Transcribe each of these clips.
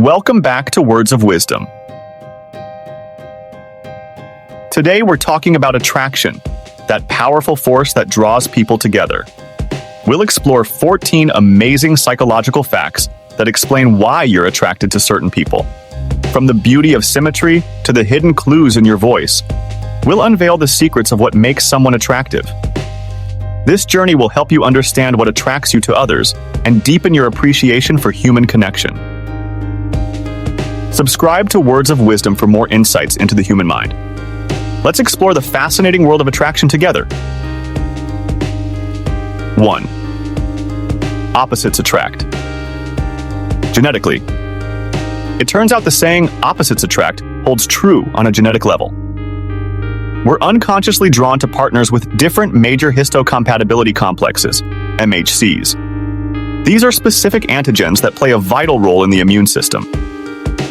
Welcome back to Words of Wisdom. Today we're talking about attraction, that powerful force that draws people together. We'll explore 14 amazing psychological facts that explain why you're attracted to certain people. From the beauty of symmetry to the hidden clues in your voice, we'll unveil the secrets of what makes someone attractive. This journey will help you understand what attracts you to others and deepen your appreciation for human connection. Subscribe to Words of Wisdom for more insights into the human mind. Let's explore the fascinating world of attraction together. 1. Opposites attract. Genetically, it turns out the saying, opposites attract, holds true on a genetic level. We're unconsciously drawn to partners with different major histocompatibility complexes, MHCs. These are specific antigens that play a vital role in the immune system.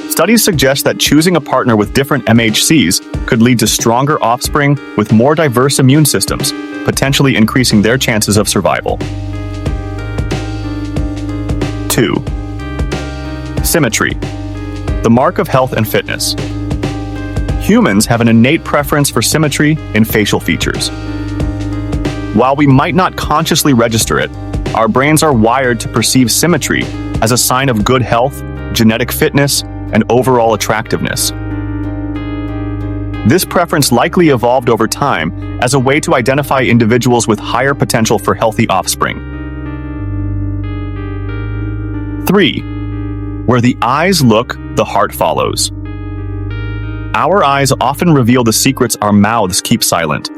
Studies suggest that choosing a partner with different MHCs could lead to stronger offspring with more diverse immune systems, potentially increasing their chances of survival. 2. Symmetry, the mark of health and fitness. Humans have an innate preference for symmetry in facial features. While we might not consciously register it, our brains are wired to perceive symmetry as a sign of good health, genetic fitness, and overall attractiveness. This preference likely evolved over time as a way to identify individuals with higher potential for healthy offspring. 3. Where the eyes look, the heart follows. Our eyes often reveal the secrets our mouths keep silent.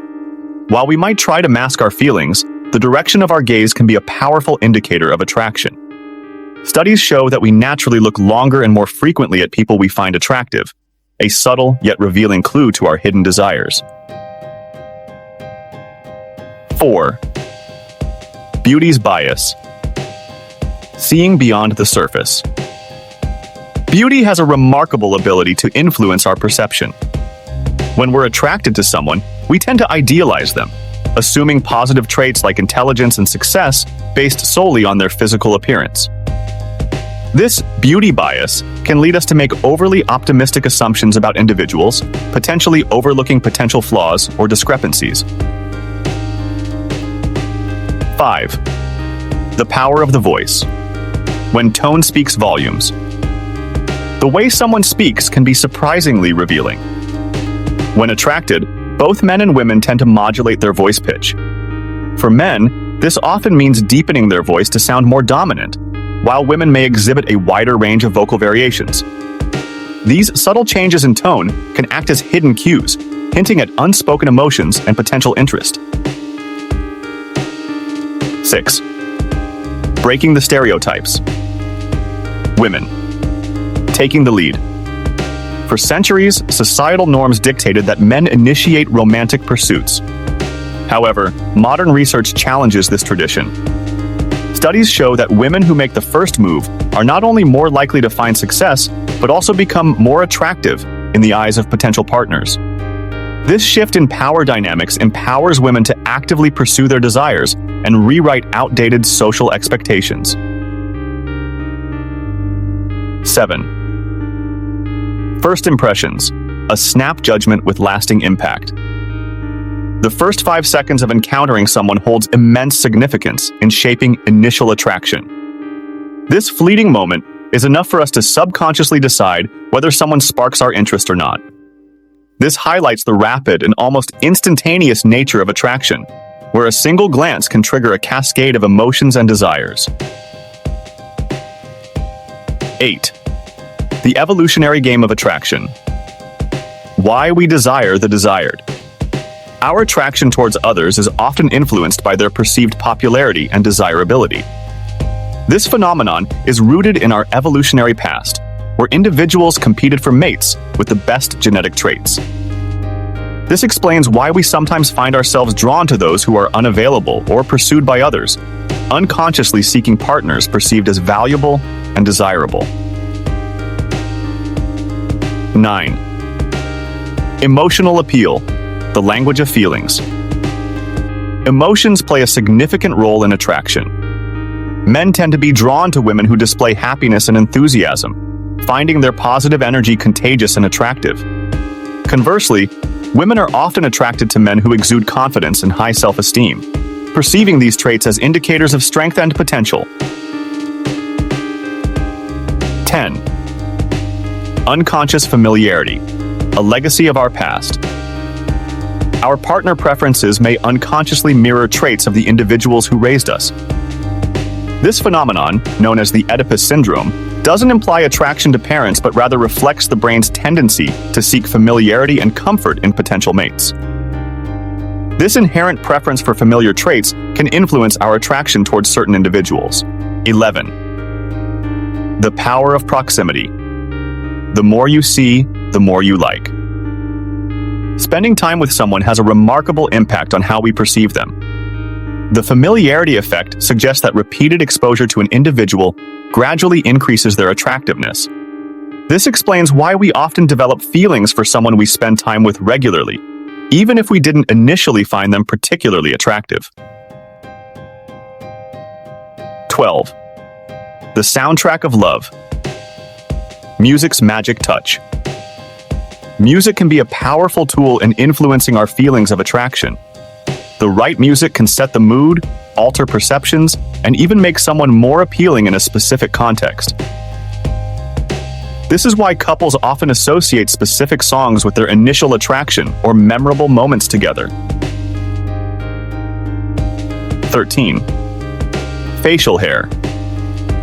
While we might try to mask our feelings, the direction of our gaze can be a powerful indicator of attraction. Studies show that we naturally look longer and more frequently at people we find attractive, a subtle yet revealing clue to our hidden desires. 4. Beauty's bias. Seeing beyond the surface. Beauty has a remarkable ability to influence our perception. When we're attracted to someone, we tend to idealize them, assuming positive traits like intelligence and success based solely on their physical appearance. This beauty bias can lead us to make overly optimistic assumptions about individuals, potentially overlooking potential flaws or discrepancies. 5. The power of the voice. When tone speaks volumes. The way someone speaks can be surprisingly revealing. When attracted, both men and women tend to modulate their voice pitch. For men, this often means deepening their voice to sound more dominant, while women may exhibit a wider range of vocal variations. These subtle changes in tone can act as hidden cues, hinting at unspoken emotions and potential interest. 6. Breaking the stereotypes. Women. Taking the lead. For centuries, societal norms dictated that men initiate romantic pursuits. However, modern research challenges this tradition. Studies show that women who make the first move are not only more likely to find success, but also become more attractive in the eyes of potential partners. This shift in power dynamics empowers women to actively pursue their desires and rewrite outdated social expectations. 7. First impressions, a snap judgment with lasting impact. The first 5 seconds of encountering someone holds immense significance in shaping initial attraction. This fleeting moment is enough for us to subconsciously decide whether someone sparks our interest or not. This highlights the rapid and almost instantaneous nature of attraction, where a single glance can trigger a cascade of emotions and desires. 8. The evolutionary game of attraction. Why we desire the desired. Our attraction towards others is often influenced by their perceived popularity and desirability. This phenomenon is rooted in our evolutionary past, where individuals competed for mates with the best genetic traits. This explains why we sometimes find ourselves drawn to those who are unavailable or pursued by others, unconsciously seeking partners perceived as valuable and desirable. 9. Emotional appeal, the language of feelings. Emotions play a significant role in attraction. Men tend to be drawn to women who display happiness and enthusiasm, finding their positive energy contagious and attractive. Conversely, women are often attracted to men who exude confidence and high self-esteem, perceiving these traits as indicators of strength and potential. 10. Unconscious familiarity, a legacy of our past. Our partner preferences may unconsciously mirror traits of the individuals who raised us. This phenomenon, known as the Oedipus syndrome, doesn't imply attraction to parents but rather reflects the brain's tendency to seek familiarity and comfort in potential mates. This inherent preference for familiar traits can influence our attraction towards certain individuals. 11. The power of proximity. The more you see, the more you like. Spending time with someone has a remarkable impact on how we perceive them. The familiarity effect suggests that repeated exposure to an individual gradually increases their attractiveness. This explains why we often develop feelings for someone we spend time with regularly, even if we didn't initially find them particularly attractive. 12. The soundtrack of love. Music's magic touch. Music can be a powerful tool in influencing our feelings of attraction. The right music can set the mood, alter perceptions, and even make someone more appealing in a specific context. This is why couples often associate specific songs with their initial attraction or memorable moments together. 13. Facial hair.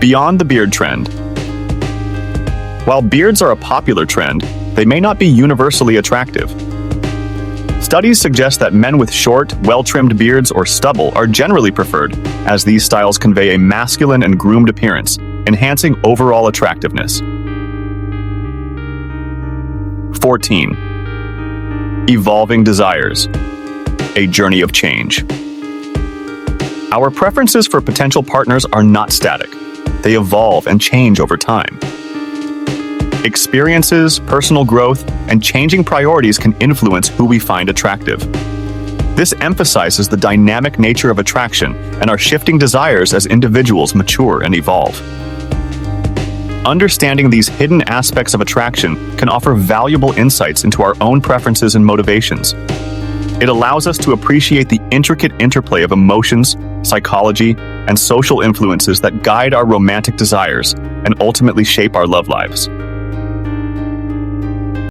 Beyond the beard trend. While beards are a popular trend, they may not be universally attractive. Studies suggest that men with short, well-trimmed beards or stubble are generally preferred, as these styles convey a masculine and groomed appearance, enhancing overall attractiveness. 14. Evolving desires. A journey of change. Our preferences for potential partners are not static. They evolve and change over time. Experiences, personal growth, and changing priorities can influence who we find attractive. This emphasizes the dynamic nature of attraction and our shifting desires as individuals mature and evolve. Understanding these hidden aspects of attraction can offer valuable insights into our own preferences and motivations. It allows us to appreciate the intricate interplay of emotions, psychology, and social influences that guide our romantic desires and ultimately shape our love lives.